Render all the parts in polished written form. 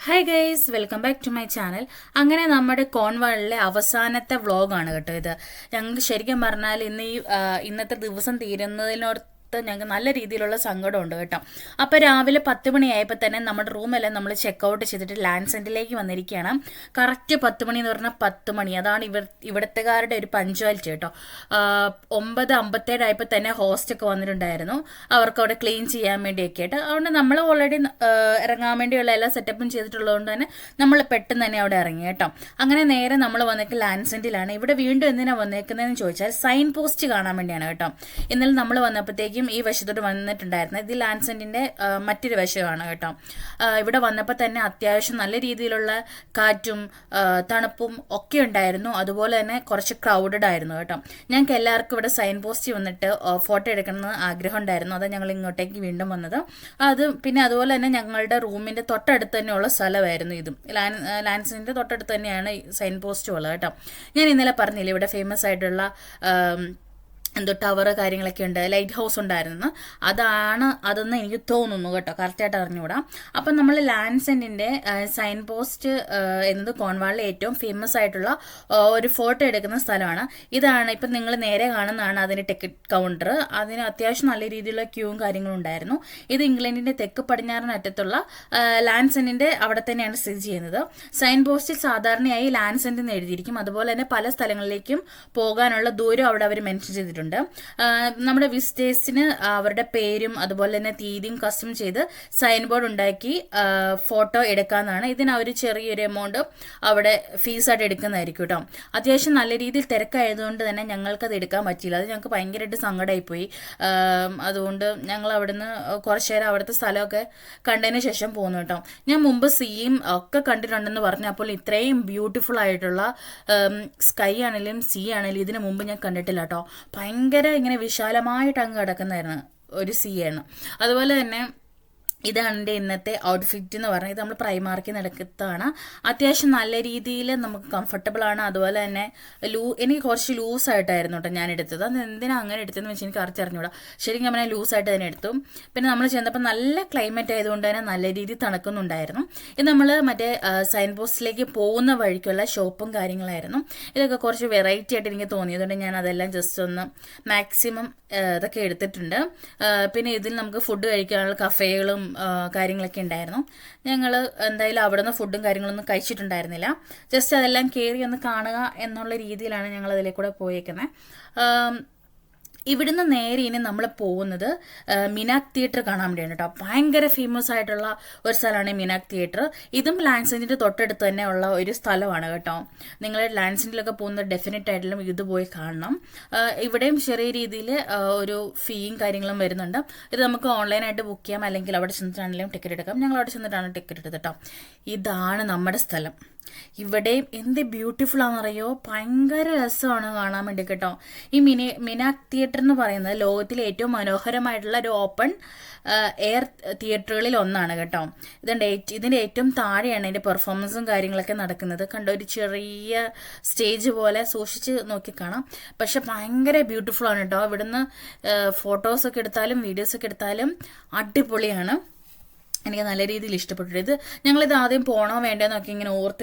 Hi guys, welcome back to my channel. അങ്ങനെ നമ്മുടെ കോൺവാളിലെ അവസാനത്തെ വ്ളോഗാണ് കേട്ടോ ഇത്. ഞങ്ങൾക്ക് ശരിക്കും പറഞ്ഞാൽ ഇന്നത്തെ ദിവസം തീരുന്നതിനോട് ഞങ്ങൾക്ക് നല്ല രീതിയിലുള്ള സങ്കടമുണ്ട് കേട്ടോ. അപ്പോൾ രാവിലെ 10 മണിയായപ്പോൾ തന്നെ നമ്മുടെ റൂമെല്ലാം നമ്മൾ ചെക്കൗട്ട് ചെയ്തിട്ട് ലാൻഡ് സെൻറ്ററിലേക്ക് വന്നിരിക്കുകയാണ്. കറക്റ്റ് 10 മണി എന്ന് പറഞ്ഞാൽ 10 മണി, അതാണ് ഇവിടുത്തുകാരുടെ ഒരു പഞ്ച്വാലിറ്റി കേട്ടോ. 9:57 ആയപ്പോൾ തന്നെ ഹോസ്റ്റൊക്കെ വന്നിട്ടുണ്ടായിരുന്നു, അവർക്ക് അവിടെ ക്ലീൻ ചെയ്യാൻ വേണ്ടിയൊക്കെ ആയിട്ട്. അതുകൊണ്ട് നമ്മൾ ഓൾറെഡി ഇറങ്ങാൻ വേണ്ടിയുള്ള എല്ലാ സെറ്റപ്പും ചെയ്തിട്ടുള്ളതുകൊണ്ട് തന്നെ നമ്മൾ പെട്ടെന്ന് തന്നെ അവിടെ ഇറങ്ങി കേട്ടോ. അങ്ങനെ നേരെ നമ്മൾ വന്നേക്ക് ലാൻഡ് സെൻറ്ററിലാണ്. ഇവിടെ വീണ്ടും എന്തിനാണ് വന്നേക്കുന്നതെന്ന് ചോദിച്ചാൽ സൈൻ പോസ്റ്റ് കാണാൻ വേണ്ടിയാണ് കേട്ടോ. ഇന്നലെ നമ്മൾ വന്നപ്പോഴത്തേക്കും ഈ വശത്തോട്ട് വന്നിട്ടുണ്ടായിരുന്നു. ഇത് ലാൻഡ് സെൻറ്ററിൻ്റെ മറ്റൊരു വശമാണ് കേട്ടോ. ഇവിടെ വന്നപ്പോൾ തന്നെ അത്യാവശ്യം നല്ല രീതിയിലുള്ള കാറ്റും തണുപ്പും ഒക്കെ ഉണ്ടായിരുന്നു. അതുപോലെ തന്നെ കുറച്ച് ക്രൗഡഡ് ആയിരുന്നു കേട്ടോ. ഞങ്ങൾക്ക് എല്ലാവർക്കും ഇവിടെ സൈൻ പോസ്റ്റ് വന്നിട്ട് ഫോട്ടോ എടുക്കണമെന്ന് ആഗ്രഹം ഉണ്ടായിരുന്നു. അതാണ് ഞങ്ങൾ ഇങ്ങോട്ടേക്ക് വീണ്ടും വന്നത്. പിന്നെ അതുപോലെ തന്നെ ഞങ്ങളുടെ റൂമിൻ്റെ തൊട്ടടുത്ത് തന്നെയുള്ള സ്ഥലമായിരുന്നു ഇതും. ലാൻഡ് സെൻറ്ററിൻ്റെ തൊട്ടടുത്ത് തന്നെയാണ് സൈൻ പോസ്റ്റും ഉള്ളത് കേട്ടോ. ഞാൻ ഇന്നലെ പറഞ്ഞില്ലേ ഇവിടെ ഫേമസ് ആയിട്ടുള്ള ടവർ കാര്യങ്ങളൊക്കെ ഉണ്ട്, ലൈറ്റ് ഹൗസ് ഉണ്ടായിരുന്നു. അതെന്ന് എനിക്ക് തോന്നുന്നു കേട്ടോ, കറക്റ്റായിട്ട് അറിഞ്ഞുകൂടാ. അപ്പം നമ്മൾ ലാൻഡ് സെൻറ്ററിൻ്റെ സൈൻ പോസ്റ്റ് എന്നത് കോൺവാളിലെ ഏറ്റവും ഫേമസ് ആയിട്ടുള്ള ഒരു ഫോട്ടോ എടുക്കുന്ന സ്ഥലമാണ്. ഇതാണ് ഇപ്പം നിങ്ങൾ നേരെ കാണുന്നതാണ് അതിൻ്റെ ടിക്കറ്റ് കൗണ്ടർ. അതിന് അത്യാവശ്യം നല്ല രീതിയിലുള്ള ക്യൂവും കാര്യങ്ങളും ഉണ്ടായിരുന്നു. ഇത് ഇംഗ്ലണ്ടിൻ്റെ തെക്ക് പടിഞ്ഞാറൻ അറ്റത്തുള്ള ലാൻഡ് സെൻറ്ററിൻ്റെ അവിടെ തന്നെയാണ് സ്ഥിതി ചെയ്യുന്നത്. സൈൻ പോസ്റ്റിൽ സാധാരണയായി ലാൻഡ് സെൻറ്റർ എന്ന് എഴുതിയിരിക്കും. അതുപോലെ തന്നെ പല സ്ഥലങ്ങളിലേക്കും പോകാനുള്ള ദൂരം അവിടെ അവർ മെൻഷൻ ചെയ്തിട്ടുണ്ട്. നമ്മുടെ വിസിറ്റേഴ്സിന് അവരുടെ പേരും അതുപോലെ തന്നെ തീയതിയും കസ്റ്റം ചെയ്ത് സൈൻ ബോർഡ് ഉണ്ടാക്കി ഫോട്ടോ എടുക്കാമെന്നാണ്. ഇതിന് അവർ ചെറിയൊരു എമൗണ്ട് അവിടെ ഫീസായിട്ട് എടുക്കുന്നതായിരിക്കും കേട്ടോ. അത്യാവശ്യം നല്ല രീതിയിൽ തിരക്കായതുകൊണ്ട് തന്നെ ഞങ്ങൾക്കത് എടുക്കാൻ പറ്റിയില്ല. അത് ഞങ്ങൾക്ക് ഭയങ്കരമായിട്ട് സങ്കടമായിപ്പോയി. അതുകൊണ്ട് ഞങ്ങൾ അവിടുന്ന് കുറച്ച് നേരം അവിടുത്തെ സ്ഥലമൊക്കെ കണ്ടതിന് ശേഷം പോകുന്നു കേട്ടോ. ഞാൻ മുമ്പ് സീയും ഒക്കെ കണ്ടിട്ടുണ്ടെന്ന് പറഞ്ഞപ്പോൾ ഇത്രയും ബ്യൂട്ടിഫുൾ ആയിട്ടുള്ള സ്കൈ ആണെങ്കിലും സീ ആണെങ്കിലും ഇതിനു മുമ്പ് ഞാൻ കണ്ടിട്ടില്ല കേട്ടോ. ഭയങ്കര ഇങ്ങനെ വിശാലമായിട്ട് അങ്ങ് കിടക്കുന്നതായിരുന്നു ഒരു സീ ആണ്. അതുപോലെ തന്നെ ഇതാണ് എൻ്റെ ഇന്നത്തെ ഔട്ട്ഫിറ്റ് എന്ന് പറഞ്ഞാൽ ഇത് നമ്മൾ പ്രൈമാർക്കിൽ നടക്കുന്നതാണ്. അത്യാവശ്യം നല്ല രീതിയിൽ നമുക്ക് കംഫർട്ടബിൾ ആണ്. അതുപോലെ തന്നെ എനിക്ക് കുറച്ച് ലൂസായിട്ടായിരുന്നു കേട്ടോ ഞാൻ എടുത്തത്. അത് എന്തിനാണ് അങ്ങനെ എടുത്തതെന്ന് വെച്ചാൽ എനിക്ക് അറിഞ്ഞൂടാ. ശരിക്കും ഞാൻ ലൂസായിട്ട് തന്നെ എടുത്തു. പിന്നെ നമ്മൾ ചെന്നപ്പോൾ നല്ല ക്ലൈമറ്റ് ആയതുകൊണ്ട് തന്നെ നല്ല രീതിയിൽ തണുക്കുന്നുണ്ടായിരുന്നു. ഇത് നമ്മൾ മറ്റേ സൈൻ പോസ്റ്റിലേക്ക് പോകുന്ന വഴിക്കുള്ള ഷോപ്പും കാര്യങ്ങളായിരുന്നു. ഇതൊക്കെ കുറച്ച് വെറൈറ്റി ആയിട്ട് എനിക്ക് തോന്നിയതുകൊണ്ട് ഞാൻ അതെല്ലാം ജസ്റ്റ് ഒന്ന് മാക്സിമം ഇതൊക്കെ എടുത്തിട്ടുണ്ട്. പിന്നെ ഇതിൽ നമുക്ക് ഫുഡ് കഴിക്കാനുള്ള കഫേകളും കാര്യങ്ങളൊക്കെ ഉണ്ടായിരുന്നു. ഞങ്ങൾ എന്തായാലും അവിടെ നിന്ന് ഫുഡും കാര്യങ്ങളൊന്നും കഴിച്ചിട്ടുണ്ടായിരുന്നില്ല. ജസ്റ്റ് അതെല്ലാം കയറി ഒന്ന് കാണുക എന്നുള്ള രീതിയിലാണ് ഞങ്ങൾ അതിലേക്കൂടെ പോയേക്കുന്നത്. ഇവിടുന്ന് നേരെ ഇനി നമ്മൾ പോകുന്നത് മിനാക് തിയേറ്റർ കാണാൻ വേണ്ടിയാണ് കേട്ടോ. ഭയങ്കര ഫേമസ് ആയിട്ടുള്ള ഒരു സ്ഥലമാണ് മിനാക് തിയേറ്റർ. ഇതും ലാൻഡ് സെൻറ്ററിൻ്റെ തൊട്ടടുത്ത് തന്നെ ഉള്ള ഒരു സ്ഥലമാണ് കേട്ടോ. നിങ്ങൾ ലാൻഡ് സെൻറ്ററിലൊക്കെ പോകുന്നത് ഡെഫിനറ്റ് ആയിട്ടും ഇത് പോയി കാണണം. ഇവിടെയും ചെറിയ രീതിയിൽ ഒരു ഫീയും കാര്യങ്ങളും വരുന്നുണ്ട്. ഇത് നമുക്ക് ഓൺലൈനായിട്ട് ബുക്ക് ചെയ്യാം, അല്ലെങ്കിൽ അവിടെ ചെന്നിട്ടാണെങ്കിലും ടിക്കറ്റ് എടുക്കാം. ഞങ്ങൾ അവിടെ ചെന്നിട്ടാണ് ടിക്കറ്റ് എടുത്തത് കേട്ടോ. ഇതാണ് നമ്മുടെ സ്ഥലം. ഇവിടെയും എന്ത് ബ്യൂട്ടിഫുൾ ആണെന്നറിയോ, ഭയങ്കര രസമാണ് കാണാൻ വേണ്ടി കേട്ടോ. ഈ മിനാക് തിയേറ്റർ എന്ന് പറയുന്നത് ലോകത്തിലെ ഏറ്റവും മനോഹരമായിട്ടുള്ള ഒരു ഓപ്പൺ എയർ തിയേറ്ററുകളിൽ ഒന്നാണ് കേട്ടോ. ഇതിൻ്റെ ഏറ്റവും താഴെയാണ് അതിൻ്റെ പെർഫോമൻസും കാര്യങ്ങളൊക്കെ നടക്കുന്നത്. കണ്ടോ, ഒരു ചെറിയ സ്റ്റേജ് പോലെ സൂക്ഷിച്ച് നോക്കി കാണാം. പക്ഷെ ഭയങ്കര ബ്യൂട്ടിഫുൾ ആണ് കേട്ടോ. ഇവിടുന്ന് ഫോട്ടോസൊക്കെ എടുത്താലും വീഡിയോസൊക്കെ എടുത്താലും അടിപൊളിയാണ്. എനിക്ക് നല്ല രീതിയിൽ ഇഷ്ടപ്പെട്ടു. ഞങ്ങളിത് ആദ്യം പോകണോ വേണ്ടതെന്നൊക്കെ ഇങ്ങനെ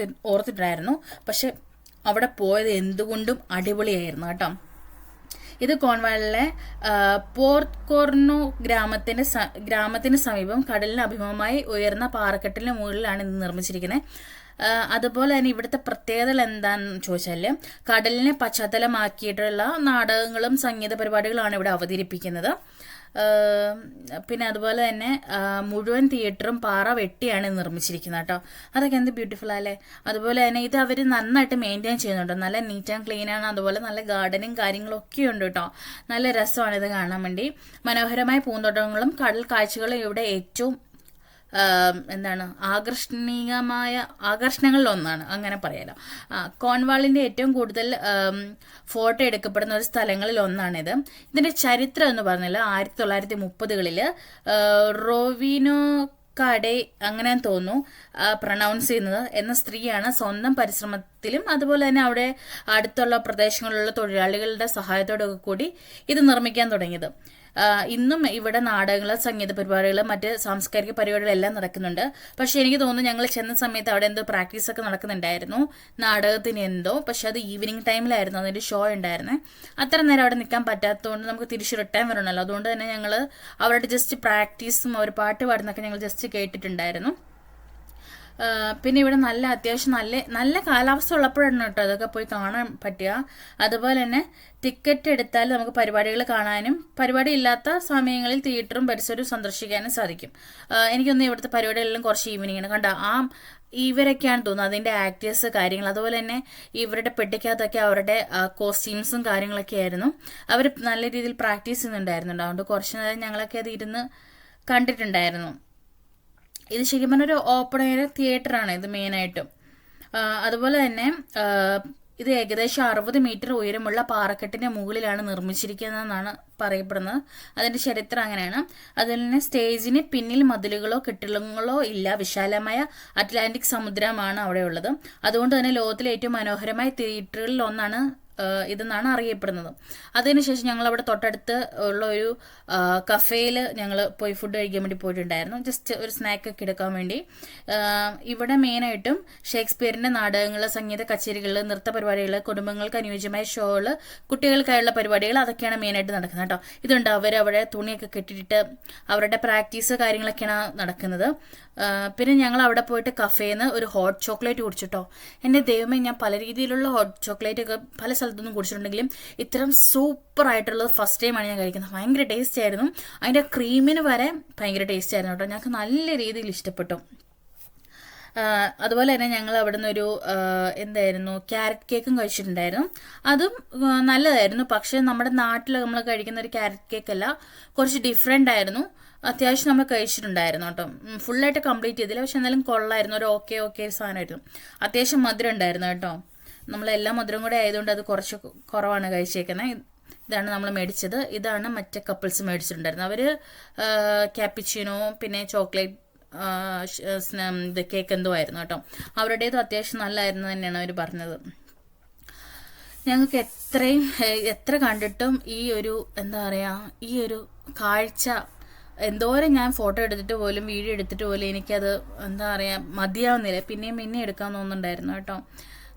ഓർത്തിട്ടായിരുന്നു. പക്ഷെ അവിടെ പോയത് എന്തുകൊണ്ടും അടിപൊളിയായിരുന്നു കേട്ടോ. ഇത് കോൺവാളിലെ പോർട്ട് കോർണോ ഗ്രാമത്തിന് സമീപം കടലിന് അഭിമുഖമായി ഉയർന്ന പാറക്കെട്ടിന് മുകളിലാണ് ഇത് നിർമ്മിച്ചിരിക്കുന്നത്. അതുപോലെ തന്നെ ഇവിടുത്തെ പ്രത്യേകതകൾ എന്താണെന്ന് ചോദിച്ചാൽ കടലിനെ പശ്ചാത്തലമാക്കിയിട്ടുള്ള നാടകങ്ങളും സംഗീത പരിപാടികളുമാണ് ഇവിടെ അവതരിപ്പിക്കുന്നത്. പിന്നെ അതുപോലെ തന്നെ മുഴുവൻ തിയേറ്ററും പാറ വെട്ടിയാണ് നിർമ്മിച്ചിരിക്കുന്നത് കേട്ടോ. അതൊക്കെ എന്ത് ബ്യൂട്ടിഫുൾ അല്ലേ. അതുപോലെ തന്നെ ഇത് അവർ നന്നായിട്ട് മെയിൻറ്റെയിൻ ചെയ്യുന്നുണ്ട്. നല്ല നീറ്റ് ആൻഡ് ക്ലീൻ ആണ്. അതുപോലെ നല്ല ഗാർഡനും കാര്യങ്ങളൊക്കെ ഉണ്ട് കേട്ടോ. നല്ല രസമാണ് ഇത് കാണാൻ വേണ്ടി. മനോഹരമായ പൂന്തോട്ടങ്ങളും കടൽ കാഴ്ചകളും ഇവിടെ ഏറ്റവും ആകർഷണങ്ങളിലൊന്നാണ്, അങ്ങനെ പറയാലോ. കോൺവാളിൻ്റെ ഏറ്റവും കൂടുതൽ ഫോട്ടോ എടുക്കപ്പെടുന്ന ഒരു സ്ഥലങ്ങളിൽ ഒന്നാണിത്. ഇതിൻ്റെ ചരിത്രം എന്ന് പറഞ്ഞാൽ 1930കളിൽ റോവിനോ കടേ അങ്ങനെ തോന്നുന്നു പ്രൊനൗൺസ് ചെയ്യുന്നത് എന്ന സ്ത്രീയാണ് സ്വന്തം പരിശ്രമത്തിലും അതുപോലെ തന്നെ അവിടെ അടുത്തുള്ള പ്രദേശങ്ങളിലുള്ള തൊഴിലാളികളുടെ സഹായത്തോടൊക്കെ കൂടി ഇത് നിർമ്മിക്കാൻ തുടങ്ങിയത്. ഇന്നും ഇവിടെ നാടകങ്ങൾ, സംഗീത പരിപാടികൾ, മറ്റ് സാംസ്കാരിക പരിപാടികളെല്ലാം നടക്കുന്നുണ്ട്. പക്ഷെ എനിക്ക് തോന്നുന്നു ഞങ്ങൾ ചെന്ന സമയത്ത് അവിടെ എന്തോ പ്രാക്ടീസൊക്കെ നടക്കുന്നുണ്ടായിരുന്നു, നാടകത്തിന് എന്തോ. പക്ഷെ അത് ഈവനിങ് ടൈമിലായിരുന്നു അതിൻ്റെ ഷോ ഉണ്ടായിരുന്നത്. അത്ര നേരം അവിടെ നിൽക്കാൻ പറ്റാത്തതുകൊണ്ട് നമുക്ക് തിരിച്ച് റിട്ടേൺ വരണമല്ലോ. അതുകൊണ്ട് തന്നെ ഞങ്ങൾ അവരുടെ ജസ്റ്റ് പ്രാക്ടീസും അവർ പാട്ട് പാടുന്നൊക്കെ ഞങ്ങൾ ജസ്റ്റ് കേട്ടിട്ടുണ്ടായിരുന്നു. പിന്നെ ഇവിടെ അത്യാവശ്യം നല്ല കാലാവസ്ഥ ഉള്ളപ്പോഴാണ് കേട്ടോ അതൊക്കെ പോയി കാണാൻ പറ്റുക. അതുപോലെ തന്നെ ടിക്കറ്റ് എടുത്താൽ നമുക്ക് പരിപാടികൾ കാണാനും പരിപാടി ഇല്ലാത്ത സമയങ്ങളിൽ തിയേറ്ററും പരിസരവും സന്ദർശിക്കാനും സാധിക്കും. എനിക്കൊന്ന് ഇവിടുത്തെ പരിപാടികളെല്ലാം കുറച്ച് ഈവനിങ്ങിന് കണ്ട ഇവരൊക്കെയാണ് തോന്നുന്നത് അതിൻ്റെ ആക്ടേഴ്സ് കാര്യങ്ങൾ. അതുപോലെ തന്നെ ഇവരുടെ പെട്ടിക്കകത്തൊക്കെ അവരുടെ കോസ്റ്റ്യൂംസും കാര്യങ്ങളൊക്കെ ആയിരുന്നു. അവർ നല്ല രീതിയിൽ പ്രാക്ടീസ് ചെയ്യുന്നുണ്ടായിരുന്നു. അതുകൊണ്ട് കുറച്ച് നേരം ഞങ്ങളൊക്കെ അത് ഇരുന്ന് കണ്ടിട്ടുണ്ടായിരുന്നു. ഇത് ശരിക്കും പറഞ്ഞൊരു ഓപ്പൺ എയർ തിയേറ്ററാണ് ഇത് മെയിനായിട്ടും. അതുപോലെ തന്നെ ഇത് ഏകദേശം 60 മീറ്റർ ഉയരമുള്ള പാറക്കെട്ടിൻ്റെ മുകളിലാണ് നിർമ്മിച്ചിരിക്കുന്നതെന്നാണ് പറയപ്പെടുന്നത്. അതിൻ്റെ ചരിത്രം അങ്ങനെയാണ്. അതുപോലെ തന്നെ സ്റ്റേജിന് പിന്നിൽ മതിലുകളോ കെട്ടിടങ്ങളോ ഇല്ല. വിശാലമായ അറ്റ്ലാന്റിക് സമുദ്രമാണ് അവിടെ ഉള്ളത്. അതുകൊണ്ട് തന്നെ ലോകത്തിലെ ഏറ്റവും മനോഹരമായ തിയേറ്ററുകളിൽ ഒന്നാണ് ഇതെന്നാണ് അറിയപ്പെടുന്നത്. അതിനുശേഷം ഞങ്ങൾ അവിടെ തൊട്ടടുത്ത് ഉള്ള ഒരു കഫേയിൽ ഞങ്ങൾ പോയി ഫുഡ് കഴിക്കാൻ വേണ്ടി പോയിട്ടുണ്ടായിരുന്നു. ജസ്റ്റ് ഒരു സ്നാക്കൊക്കെ എടുക്കാൻ വേണ്ടി. ഇവിടെ മെയിനായിട്ടും ഷേക്സ്പിയറിൻ്റെ നാടകങ്ങൾ, സംഗീത കച്ചേരികൾ, നൃത്ത പരിപാടികൾ, കുടുംബങ്ങൾക്ക് അനുയോജ്യമായ ഷോകൾ, കുട്ടികൾക്കായുള്ള പരിപാടികൾ, അതൊക്കെയാണ് മെയിനായിട്ട് നടക്കുന്നത് കേട്ടോ. ഇതുണ്ട് അവരവിടെ തുണിയൊക്കെ കെട്ടിയിട്ട് അവരുടെ പ്രാക്ടീസ് കാര്യങ്ങളൊക്കെയാണ് നടക്കുന്നത്. പിന്നെ ഞങ്ങൾ അവിടെ പോയിട്ട് കഫേയിൽ നിന്ന് ഒരു ഹോട്ട് ചോക്ലേറ്റ് കുടിച്ചിട്ടോ. എൻ്റെ ദൈവമേ, ഞാൻ പല രീതിയിലുള്ള ഹോട്ട് ചോക്ലേറ്റ് ഒക്കെ പല സ്ഥലത്തൊന്നും കുടിച്ചിട്ടുണ്ടെങ്കിലും ഇത്രയും സൂപ്പർ ആയിട്ടുള്ളത് ഫസ്റ്റ് ടൈമാണ് ഞാൻ കഴിക്കുന്നത്. ഭയങ്കര ടേസ്റ്റ് ആയിരുന്നു. അതിൻ്റെ ക്രീമിന് വരെ ഭയങ്കര ടേസ്റ്റ് ആയിരുന്നു കേട്ടോ. ഞങ്ങൾക്ക് നല്ല രീതിയിൽ ഇഷ്ടപ്പെട്ടു. അതുപോലെ തന്നെ ഞങ്ങൾ അവിടെ നിന്നൊരു ക്യാരറ്റ് കേക്കും കഴിച്ചിട്ടുണ്ടായിരുന്നു. അതും നല്ലതായിരുന്നു. പക്ഷേ നമ്മുടെ നാട്ടിൽ നമ്മൾ കഴിക്കുന്ന ഒരു ക്യാരറ്റ് കേക്കല്ല, കുറച്ച് ഡിഫറെൻ്റ് ആയിരുന്നു. അത്യാവശ്യം നമ്മൾ കഴിച്ചിട്ടുണ്ടായിരുന്നു കേട്ടോ. ഫുള്ളായിട്ട് കംപ്ലീറ്റ് ചെയ്തില്ല, പക്ഷെ എന്നാലും കൊള്ളായിരുന്നു. ഒരു ഓക്കെ സാധനമായിരുന്നു. അത്യാവശ്യം മധുരം ഉണ്ടായിരുന്നു കേട്ടോ. നമ്മളെല്ലാം മധുരം കൂടെ ആയതുകൊണ്ട് അത് കുറച്ച് കുറവാണ് കഴിച്ചേക്കുന്നത്. ഇതാണ് നമ്മൾ മേടിച്ചത്. ഇതാണ് മറ്റേ കപ്പിൾസ് മേടിച്ചിട്ടുണ്ടായിരുന്നത്. അവർ ക്യാപ്പിച്ചിനോ പിന്നെ ചോക്ലേറ്റ് ഇത് കേക്ക് എന്തോ ആയിരുന്നു കേട്ടോ. അവരുടേത് അത്യാവശ്യം നല്ലതായിരുന്നു തന്നെയാണ് അവർ പറഞ്ഞത്. ഞങ്ങൾക്ക് എത്ര കണ്ടിട്ടും ഈ ഒരു ഈ ഒരു കാഴ്ച എന്തോരം ഞാൻ ഫോട്ടോ എടുത്തിട്ട് പോലും വീഡിയോ എടുത്തിട്ട് പോലും എനിക്കത് മതിയാവുന്നില്ല. പിന്നെയും എടുക്കാൻ തോന്നുന്നുണ്ടായിരുന്നു കേട്ടോ.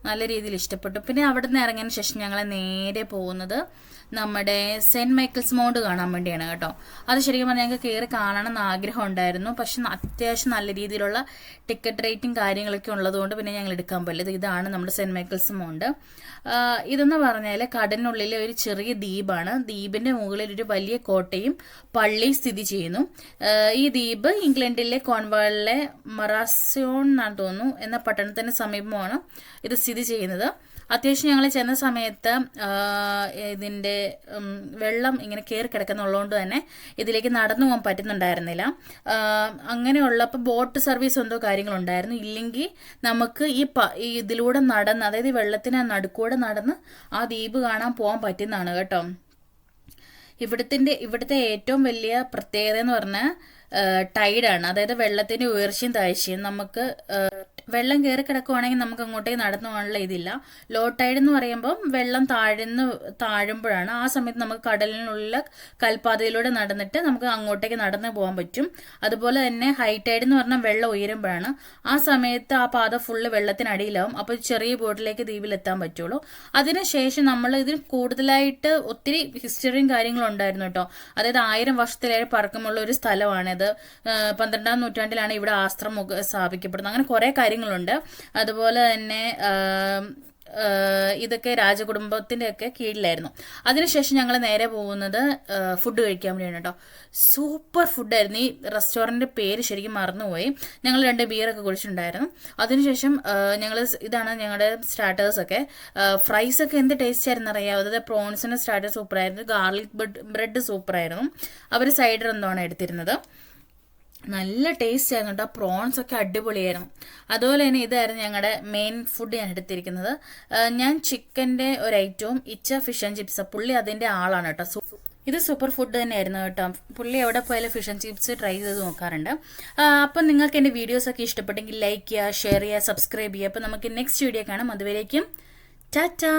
നല്ല രീതിയിൽ ഇഷ്ടപ്പെട്ടു. പിന്നെ അവിടെ നിന്ന് ഇറങ്ങിയതിന് ശേഷം ഞങ്ങൾ നേരെ പോകുന്നത് നമ്മുടെ സെൻറ്റ് മൈക്കിൾസ് മൗണ്ട് കാണാൻ വേണ്ടിയാണ് കേട്ടോ. അത് ശരിക്കും പറഞ്ഞാൽ ഞങ്ങൾക്ക് കയറി കാണണം എന്ന് ആഗ്രഹം ഉണ്ടായിരുന്നു. പക്ഷെ അത്യാവശ്യം നല്ല രീതിയിലുള്ള ടിക്കറ്റ് റേറ്റും കാര്യങ്ങളൊക്കെ ഉള്ളതുകൊണ്ട് പിന്നെ ഞങ്ങൾ എടുക്കാൻ പറ്റില്ല. ഇതാണ് നമ്മുടെ സെൻറ്റ് മൈക്കിൾസ് മൗണ്ട്. ഇതെന്ന് പറഞ്ഞാൽ കടലിനുള്ളിലെ ഒരു ചെറിയ ദ്വീപാണ്. ദ്വീപിൻ്റെ മുകളിൽ ഒരു വലിയ കോട്ടയും പള്ളിയും സ്ഥിതി ചെയ്യുന്നു. ഈ ദ്വീപ് ഇംഗ്ലണ്ടിലെ കോൺവാളിലെ മറാസ്യോൺ എന്നാണ് തോന്നുന്നു എന്ന പട്ടണത്തിന് സമീപമാണ് ഇത് സ്ഥിതി ചെയ്യുന്നത്. അത്യാവശ്യം ഞങ്ങൾ ചെന്ന സമയത്ത് ഇതിൻ്റെ വെള്ളം ഇങ്ങനെ കയറി കിടക്കുന്നുള്ളതുകൊണ്ട് തന്നെ ഇതിലേക്ക് നടന്നു പോകാൻ പറ്റുന്നുണ്ടായിരുന്നില്ല. അങ്ങനെയുള്ളപ്പോൾ ബോട്ട് സർവീസ് എന്തോ കാര്യങ്ങളുണ്ടായിരുന്നു. ഇല്ലെങ്കിൽ നമുക്ക് ഇതിലൂടെ നടന്ന്, അതായത് വെള്ളത്തിന് നടുക്കൂടെ നടന്ന് ആ ദ്വീപ് കാണാൻ പോകാൻ പറ്റുന്നതാണ് കേട്ടോ. ഇവിടുത്തെ ഏറ്റവും വലിയ പ്രത്യേകത എന്ന് പറഞ്ഞാൽ ടൈഡാണ്. അതായത് വെള്ളത്തിൻ്റെ ഉയർച്ചയും താഴ്ചയും. നമുക്ക് വെള്ളം കയറി കിടക്കുവാണെങ്കിൽ നമുക്ക് അങ്ങോട്ടേക്ക് നടന്നു പോകാനുള്ള ഇതില്ല. ലോ ടൈഡ് എന്ന് പറയുമ്പം വെള്ളം താഴുമ്പോഴാണ്. ആ സമയത്ത് നമുക്ക് കടലിനുള്ള കൽപ്പാതയിലൂടെ നടന്നിട്ട് നമുക്ക് അങ്ങോട്ടേക്ക് നടന്നു പോകാൻ പറ്റും. അതുപോലെ തന്നെ ഹൈ ടൈഡ് എന്ന് പറഞ്ഞാൽ വെള്ളം ഉയരുമ്പോഴാണ്. ആ സമയത്ത് ആ പാത ഫുള്ള് വെള്ളത്തിനടിയിലാവും. അപ്പോൾ ചെറിയ ബോട്ടിലേക്ക് ദ്വീപിലെത്താൻ പറ്റുള്ളൂ. അതിനുശേഷം നമ്മൾ ഇതിന് കൂടുതലായിട്ട് ഒത്തിരി ഹിസ്റ്ററിയും കാര്യങ്ങളും ഉണ്ടായിരുന്നു കേട്ടോ. അതായത് 1000 വർഷത്തിലേറെ പഴക്കമുള്ള ഒരു സ്ഥലമാണിത്. 12ാം നൂറ്റാണ്ടിലാണ് ഇവിടെ ആശ്രമം സ്ഥാപിക്കപ്പെടുന്നത്. അങ്ങനെ കുറേ കാര്യങ്ങളുണ്ട്. അതുപോലെ തന്നെ ഇതൊക്കെ രാജകുടുംബത്തിൻ്റെ ഒക്കെ കീഴിലായിരുന്നു. അതിനുശേഷം ഞങ്ങൾ നേരെ പോകുന്നത് ഫുഡ് കഴിക്കാൻ വേണ്ടിയാണ് കേട്ടോ. സൂപ്പർ ഫുഡായിരുന്നു. ഈ റെസ്റ്റോറൻറ്റിൻ്റെ പേര് ശരിക്കും മറന്നുപോയി. ഞങ്ങൾ 2 ബിയറൊക്കെ കുടിച്ചിട്ടുണ്ടായിരുന്നു. അതിനുശേഷം ഇതാണ് ഞങ്ങളുടെ സ്റ്റാർട്ടേഴ്സൊക്കെ. ഫ്രൈസൊക്കെ എന്ത് ടേസ്റ്റ് ആയിരുന്നു അറിയാം. അതായത് പ്രോൺസിൻ്റെ സ്റ്റാർട്ടർ സൂപ്പറായിരുന്നു. ഗാർലിക് ബ്രെഡ് സൂപ്പറായിരുന്നു. അവർ സൈഡർ എന്താണ് എടുത്തിരുന്നത്. നല്ല ടേസ്റ്റ് ആയിരുന്നു കേട്ടോ. പ്രോൺസ് ഒക്കെ അടിപൊളിയായിരുന്നു. അതുപോലെ തന്നെ ഇതായിരുന്നു ഞങ്ങളുടെ മെയിൻ ഫുഡ് ഞാൻ എടുത്തിരിക്കുന്നത്. ഞാൻ ചിക്കൻ്റെ ഒരു ഐറ്റവും ഫിഷ് ആൻഡ് ചിപ്സ്. പുള്ളി അതിൻ്റെ ആളാണ് കേട്ടോ. ഇത് സൂപ്പർ ഫുഡ് തന്നെയായിരുന്നു കേട്ടോ. പുള്ളി എവിടെ പോയാലും ഫിഷ് ആൻഡ് ചിപ്സ് ട്രൈ ചെയ്ത് നോക്കാറുണ്ട്. അപ്പം നിങ്ങൾക്ക് എൻ്റെ വീഡിയോസൊക്കെ ഇഷ്ടപ്പെട്ടെങ്കിൽ ലൈക്ക് ചെയ്യുക, ഷെയർ ചെയ്യുക, സബ്സ്ക്രൈബ് ചെയ്യുക. അപ്പം നമുക്ക് നെക്സ്റ്റ് വീഡിയോ കാണാം. അതുവരേക്കും ടാറ്റാ.